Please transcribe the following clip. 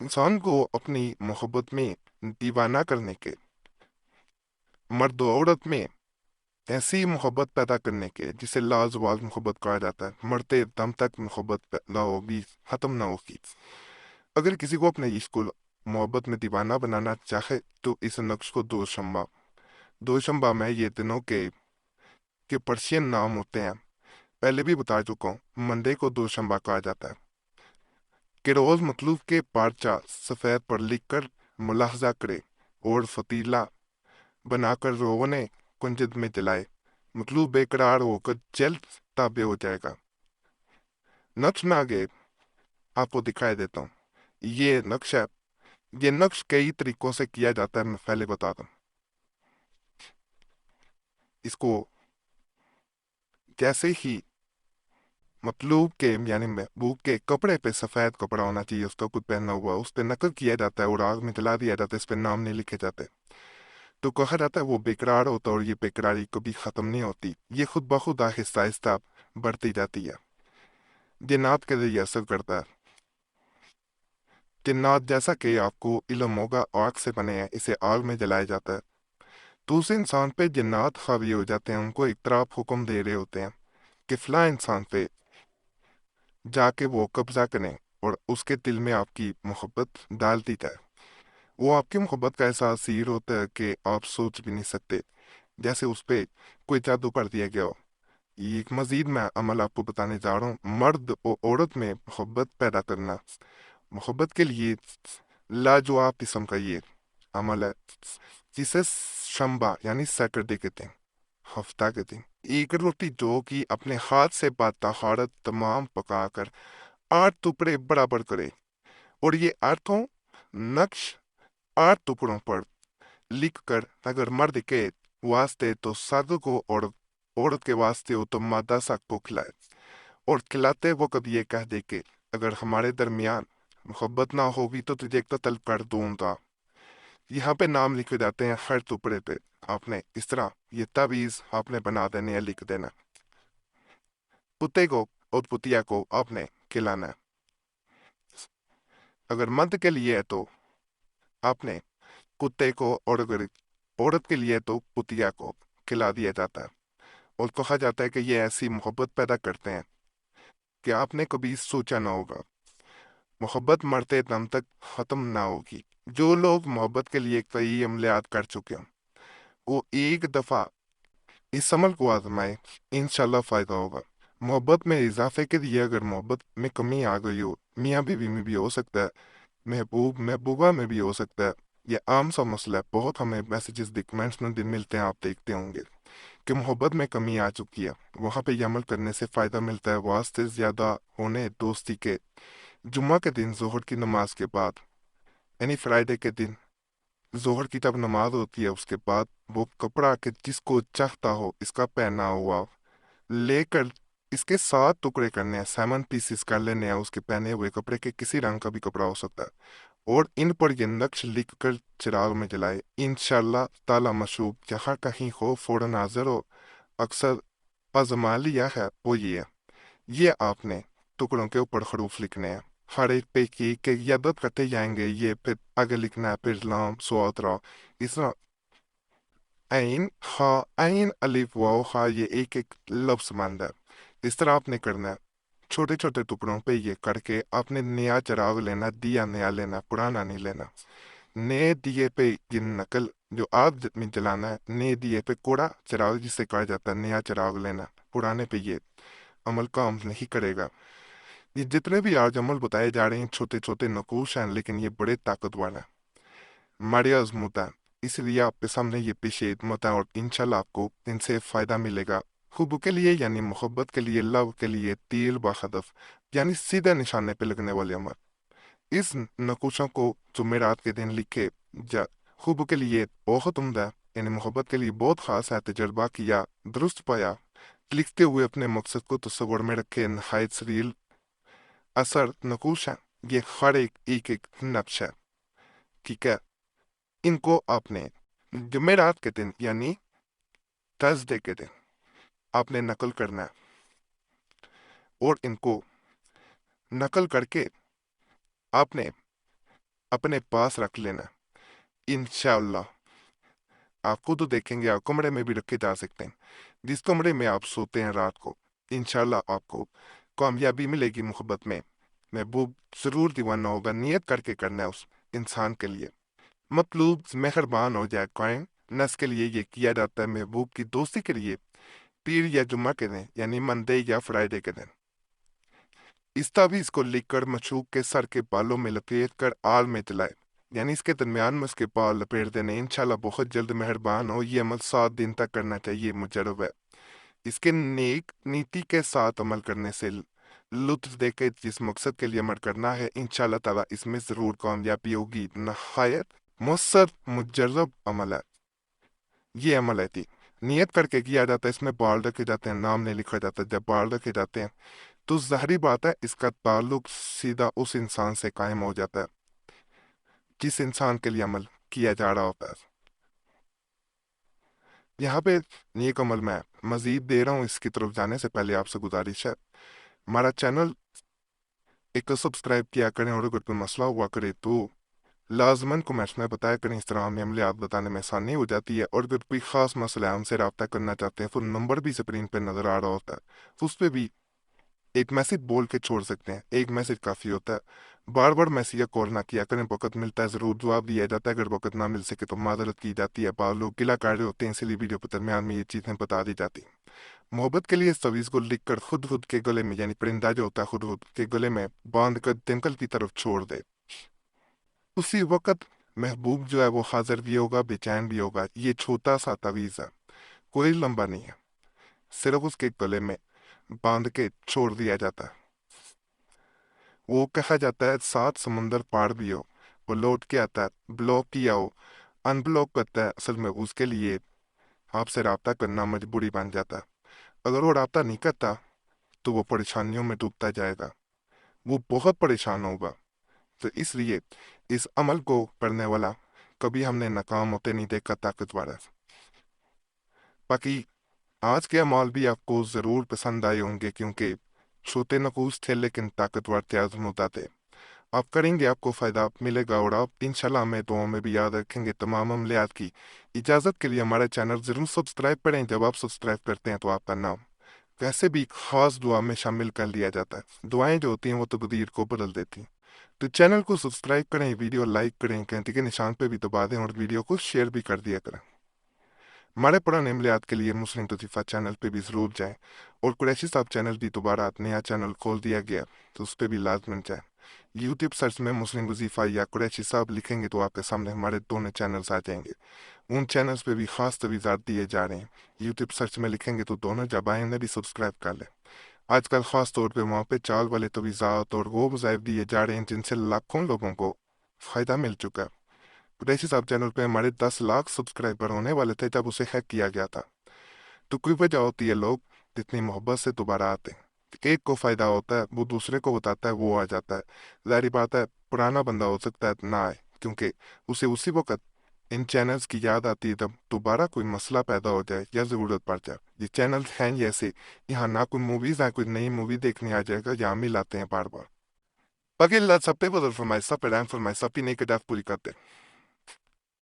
इंसान को अपनी मोहब्बत में दीवाना करने के, मर्द और औरत में ऐसी मोहब्बत पैदा करने के जिसे लाजवाब मोहब्बत कहा जाता है, मरते दम तक मोहब्बत पैदा होगी, खत्म ना होगी। अगर किसी को अपने इश्क को मोहब्बत में दीवाना बनाना चाहे तो इस नक्श को दो शंबा में ये दिनों के पर्शियन नाम होते हैं। पहले भी बता चुका हूँ, मंडे को दो शंबा कहा जाता है। कि रोज मतलूब के पार्चा सफ़ेद पर लिख कर मुलाहजा करे और फतीला बनाकर रोने कुंजद में जलाए, मतलूब बेकरार होकर जल्द ताबे हो जाएगा। नक्श में आगे आपको दिखाई देता हूँ। ये नक्श है। ये नक्श कई तरीकों से किया जाता है, मैं पहले बताता हूँ। इसको जैसे ही मतलूब के यानी महबूब के कपड़े पे सफेद कपड़ा होना चाहिए, उसका कुछ पहना हुआ, उस पर नकल किया जाता है और आग में जला दिया जाता है, इस पे नाम नहीं लिखे जाते। तो कहा जाता है वो बेकरार होता है और ये बेकरारी कभी खत्म नहीं होती, ये खुद ब खुद आहिस्ता आहिस्ता बढ़ती जाती है। जिन्नात के जरिए असर करता है। जिन्नात जैसा कि आपको इल्म होगा आग से बने हैं, इसे आग में जलाया जाता है। तो उस इंसान पे जिन्नात हावी हो जाते हैं, उनको एक तरफ हुक्म दे रहे होते हैं कि फला इंसान पे जाके वो कब्जा करें और उसके दिल में आपकी मोहब्बत डाल दी जाए। वो आपकी मोहब्बत का ऐसा असीर होता है कि आप सोच भी नहीं सकते, जैसे उस पे कोई जादू कर दिया गया हो। ये एक मजीद मैं अमल आपको बताने जा रहा हूँ, मर्द और औरत में मोहब्बत पैदा करना। मोहब्बत के लिए लाजवाब किस्म का ये अमल है, जिसे शंबा यानी सैटरडे कहते हैं, हफ्ता के दिन एक रोटी जो कि अपने हाथ से बाताहारत तमाम पकाकर 8 टुकड़े बराबर करे, और ये आठों नक्श 8 टुकड़ों पर लिख कर अगर मर्द के वास्ते तो साधु को और औरत के वास्ते हो तो मादा साग को खिलाए, और खिलाते वक्त ये कह दे कि अगर हमारे दरमियान मोहब्बत ना होगी तो तुझे कत्ल कर दूंगा। यहाँ पे नाम लिखे जाते हैं हर टुकड़े पे। आपने इस तरह ये तावीज आपने बना देने है, लिख देना। कुत्ते को और पुतिया को आपने खिलाना है। अगर मर्द के लिए है तो आपने कुत्ते को, और अगर औरत के लिए तो पुतिया को खिला दिया जाता है। और कहा जाता है कि ये ऐसी मोहब्बत पैदा करते हैं कि आपने कभी सोचा ना होगा। मोहब्बत मरते दम तक खत्म ना होगी। जो लोग मोहब्बत के लिए कई अमलियात कर चुके हैं, वो एक दफा इस अमल को आजमाए, इंशाल्लाह फायदा होगा। मोहब्बत में इजाफे के लिए अगर मोहब्बत में कमी आ गई हो, मियाँ बीवी में भी हो सकता है, महबूब महबूबा में भी हो सकता है। ये आम सा मसला है, बहुत हमें मैसेजेस कमेंट्स में दिन मिलते हैं, आप देखते होंगे कि मोहब्बत में कमी आ चुकी है। वहां पे ये अमल करने से फायदा मिलता है, वास्ते ज्यादा होने दोस्ती के। जुम्मा के दिन जोहर की नमाज के बाद, यानी फ्राइडे के दिन जोहर की जब नमाज होती है उसके बाद, वो कपड़ा के जिसको चाहता हो इसका पहना हुआ लेकर इसके 7 टुकड़े करने हैं, 7 पीसेस कर लेने हैं उसके पहने हुए कपड़े के, किसी रंग का भी कपड़ा हो सकता है, और इन पर ये नक्श लिख कर चिराग में जलाए। इंशाल्लाह ताला मशरूब जहाँ कहीं हो फौरन हाजिर हो। अक्सर आजमा लिया है वो ये है। ये आपने टुकड़ों के ऊपर हरूफ लिखने हैं, हर एक पे की के यादत करते जाएंगे, ये फिर आगे लिखना है, फिर लाम स्वात रा, इस तरह ऐन हा, ऐन अलिफ वाओ हा, ये एक एक लफ्ज मानदा है। इस तरह आपने करना है। छोटे छोटे टुकड़ों पे ये करके आपने नया चिराग लेना, दिया नया लेना, पुराना नहीं लेना। नए दिए पे ये नकल जो आग में जलाना है, नए दिए पे कोड़ा चिराग जिसे कहा जाता है, नया चिराग लेना, पुराने पे ये अमल काम नहीं करेगा। ये जितने भी आज अमल बताए जा रहे हैं छोटे छोटे नकूश हैं, लेकिन ये बड़े ताकतवर हैं, मारे आजमुदा है। इसलिए आपके सामने ये पेश खिदमत है और इंशाल्लाह आपको इनसे फायदा मिलेगा। खूब के लिए यानी मोहब्बत के लिए, लव के लिए, तीर बहदफ यानी सीधे निशाने पे लगने वाले अमल। इस नकुशों को जुमेरात के दिन लिखे जा। खूब के लिए बहुत उम्दा है, यानी मोहब्बत के लिए बहुत खास है, तजर्बा किया, दुरुस्त पाया, लिखते हुए अपने मकसद को तस्वर में रखे, नहायत सरील असर नकुश है। ये हर एक नक्श है, ठीक है। इनको आपने जुमेरात के दिन यानी थर्सडे के दिन आपने नकल करना है, और इनको नकल करके आपने अपने पास रख लेना। इंशाअल्लाह आप खुद तो देखेंगे, आप कमरे में भी रखे जा सकते हैं। जिस कमरे में आप सोते हैं रात को, इंशाअल्लाह आपको कामयाबी मिलेगी मोहब्बत में। महबूब जरूर दीवाना होगा, नियत करके करना है उस इंसान के लिए। मतलूब मेहरबान हो जाए कायम नस के लिए ये किया जाता है महबूब की दोस्ती के लिए, पीर या जुम्मा के दिन यानी मंडे या फ्राइडे के दिन। इस तावीज़ को लिखकर मशूक के सर के बालों में लपेट कर आल में जलाए, यानी इसके दरमियान में उसके बाल लपेट देने। इंशाल्लाह बहुत जल्द मेहरबान हो, ये अमल 7 दिन तक करना चाहिए, मुजरब है। इसके नेक नीति के साथ अमल करने से लुत्फ देके जिस मकसद के लिए अमल करना है, इंशाल्लाह ताला इसमें ज़रूर कामयाबी होगी। नहायत मुसर मुजर्रब अमल है ये। अमल है थी नियत करके किया जाता है, इसमें बाल रखे जाते हैं, नाम नहीं लिखा जाता। जब बाल रखे जाते हैं तो ज़ाहिरी बात है इसका ताल्लुक सीधा उस इंसान से कायम हो जाता है जिस इंसान के लिए अमल किया जा रहा होता है। यहाँ पे नेक अमल मैं मजीद दे रहा हूँ, इसकी तरफ जाने से पहले आपसे गुजारिश है, हमारा चैनल एक तो सब्सक्राइब किया करें, और अगर कोई मसला हुआ करे तो लाजमन कमेंट्स में बताया करें। इस तरह हमें अमलियात बताने में आसानी हो जाती है। और अगर कोई ख़ास मसला है, हमसे रब्ता करना चाहते हैं, तो नंबर भी स्क्रीन पर नज़र आ रहा होता है, तो उस पर भी एक मैसेज बोल के छोड़ सकते हैं। एक मैसेज काफ़ी होता है। बार बार मैसेज या कॉल ना किया करें, वक्त मिलता है ज़रूर जवाब दिया जाता है, अगर वक्त ना मिल सके तो माजरत की जाती है। बार लोग गिला कर रहे होते हैं, इसलिए वीडियो के दरमियान में ये चीज़ें बता दी जाती हैं। मोहब्बत के लिए इस तवीज़ को लिख कर खुद खुद के गले में, यानी परिंदा जो होता है खुद खुद के गले में बांध कर दमकल की तरफ छोड़ दे। उसी वक्त महबूब जो है वो हाजिर भी होगा, बेचैन भी होगा। ये छोटा सा तवीज़ है, कोई लंबा नहीं है, सिर्फ उसके गले में बांध के छोड़ दिया जाता है। वो कहा जाता है 7 समुंदर पार भी हो, वो लौट के आता है, ब्लॉक किया हो, अनब्लॉक करता है, असल में उसके लिए आपसे रब्ता करना मजबूरी बन जाता है। अगर वो रब्ता नहीं करता तो वो परेशानियों में डूबता जाएगा, वो बहुत परेशान होगा। तो इसलिए इस अमल को करने वाला कभी हमने नाकाम होते नहीं देखा, ताकतवर है। बाकी आज के अमाल भी आपको ज़रूर पसंद आए होंगे, क्योंकि छोटे नकूस थे लेकिन ताकतवर थे, आज़मूदा थे। आप करेंगे, आपको फ़ायदा मिलेगा, और आप इंशाल्लाह हमें दुआओं में भी याद रखेंगे। तमाम अमलियात की इजाज़त के लिए हमारा चैनल ज़रूर सब्सक्राइब करें। जब आप सब्सक्राइब करते हैं तो आपका नाम वैसे भी ख़ास दुआ में शामिल कर लिया जाता है। दुआएं जो होती हैं वो तकदीर को बदल देती हैं। तो चैनल को सब्सक्राइब करें, वीडियो लाइक करें, घंटी के निशान पे भी दबा दें, और वीडियो को शेयर भी कर दिया करें। हमारे पुराने अमलियात के लिए मुस्लिम तजीफ़ा चैनल पे भी ज़रूर जाएं, और कुरैशी साहब चैनल भी दोबारा नया चैनल खोल दिया गया, तो उस पर भी लाजमन जाएं। यूट्यूब सर्च में मुस्लिम वजीफ़ा या कुरैशी साहब लिखेंगे तो आपके सामने हमारे दोनों चैनल्स आ जाएंगे। उन चैनल्स पे भी ख़ास तवीज़ात दिए जा रहे हैं। यूट्यूब सर्च में लिखेंगे तो दोनों जबाएं ने भी सब्सक्राइब कर लें। आजकल ख़ास तौर पे वहाँ पे चाल वाले तवीज़ात और वो वज़ाइफ दिए जा रहे हैं जिनसे लाखों लोगों को फ़ायदा मिल चुका है। कुरैशी साहब चैनल पे हमारे 10 लाख सब्सक्राइबर होने वाले थे जब उसे हैक किया गया था। तो कोई वजह होती है, लोग जितनी मोहब्बत से दोबारा आते हैं, एक को फ़ायदा होता है, वो दूसरे को बताता है, वो आ जाता है। ज़ाहिर बात है पुराना बंदा हो सकता है ना आए, क्योंकि उसे उसी वक्त इन चैनल्स की याद आती है जब दोबारा कोई मसला पैदा हो जाए या ज़रूरत पड़ जाए। ये चैनल्स हैं जैसे, यहाँ ना कोई मूवीज़ ना कोई नई मूवी देखने आ जाएगा, यहाँ मिल आते हैं बार बार। बाकी अल्लाह सब पे फजल फरमाए, सब पे रहम फरमाए, सब की नेक अहदाफ पूरी करते हैं।